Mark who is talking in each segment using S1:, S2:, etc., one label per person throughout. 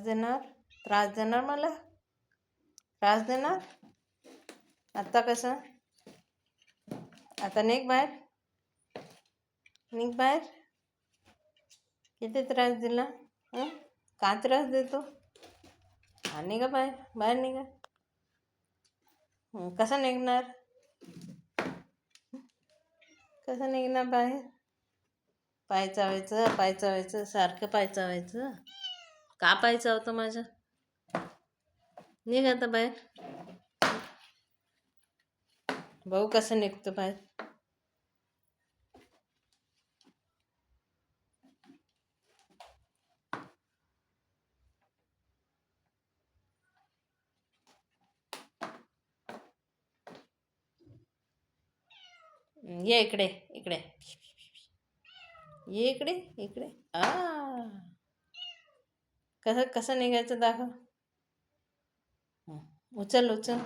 S1: देणार? त्रास देणार मला? त्रास देणार? आता कसं? आता निघ बाहेर, निघ बाहेर. किती त्रास दिला? का त्रास देतो? हा, निघा बाहेर, बाहेर निघा. कसं निघणार? कसं निघणार बाहेर? पाय चावायचं, पाय चावायचं, सारखं पाय चावायचं. का पाय चावतं माझं? निघ आता बाहेर. भाऊ कसं निघतो बाहेर? ये इकडे, इकडे ये, इकडे इकडे. कसं कसं निघायचं दाखव. उचल उचल.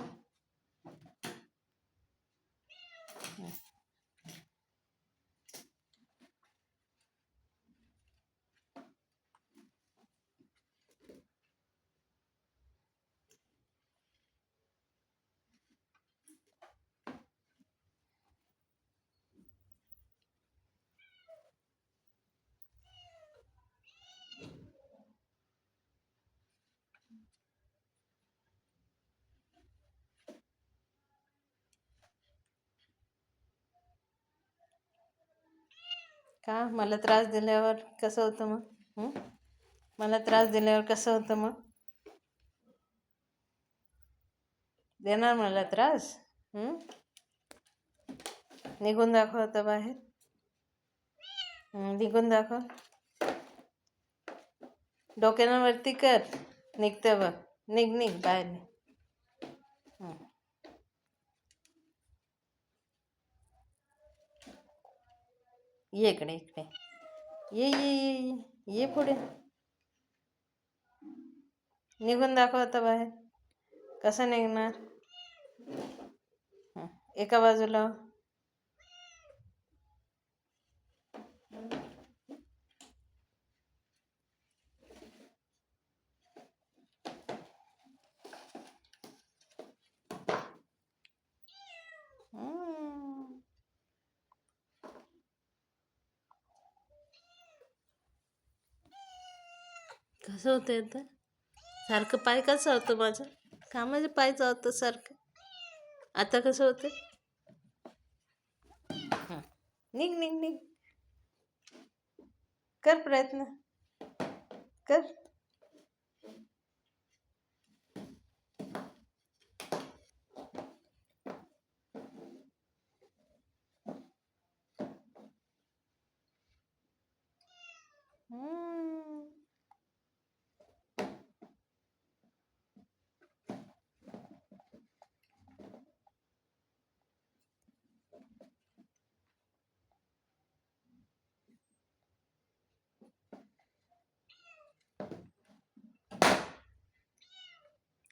S1: का मला त्रास दिल्यावर कसं होतं मग? मला त्रास दिल्यावर कसं होतं मग? देणार मला त्रास? निघून दाखव आता बाहेर. निघून दाखव. डोक्यानं वरती कर. निघतं बघ. निघ निघ बाहेर निघ. ये इकडे इकडे. ये ये ये ये पुढे. निघून दाखव आता बाहेर. कसं निघणार? एका बाजूला. कसं होतं आता? सारखं पाय कसं होतं माझं? का माझं पाय चावतं सारखं? आता कसं होतं? निघ निघ निघ. कर प्रयत्न कर.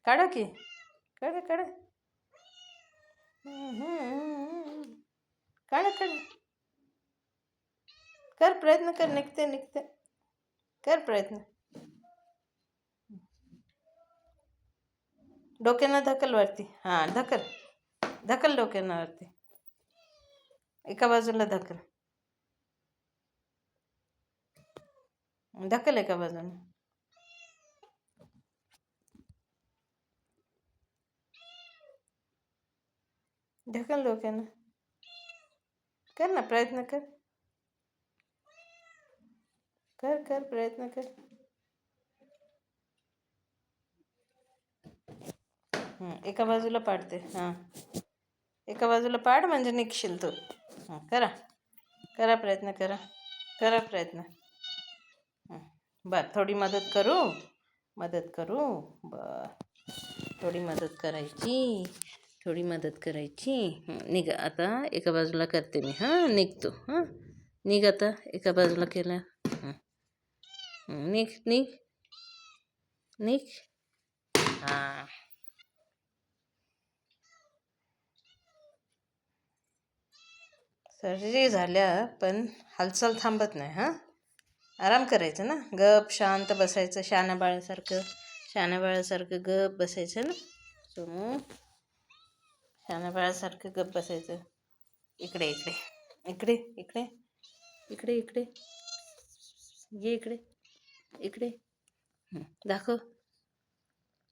S1: काढा की, काढा काढा. काढा काढा. कर प्रयत्न कर. निघते निघते. कर प्रयत्न. डोक्यानं ढकल वरती. हां ढकल. ढकल डोक्यानं वरती. एका बाजूला ढकल. ढकल एका बाजूने. ढकल डोक्यानं. कर ना प्रयत्न कर. कर कर प्रयत्न कर. एका बाजूला पाडते. हां एका बाजूला पाड म्हणजे निघशील तू. करा करा प्रयत्न करा. करा प्रयत्न. बरं थोडी मदत करू. मदत करू. बरं थोडी मदत करायची. थोडी मदत करायची. निघ आता. एका बाजूला करते मी. निघतो. निघ आता. एका बाजूला केलं. निघ निघ निघ. हां सर्जरी झाल्या पण हालचाल थांबत नाही. आराम करायचं ना, गप शांत बसायचं, शहाण्या बाळासारखं गप बसायचं ना सोनू. शहाण्या बाळासारखं गप बसायचं. इकडे इकडे इकडे इकडे इकडे इकडे ये इकडे इकडे दाखव.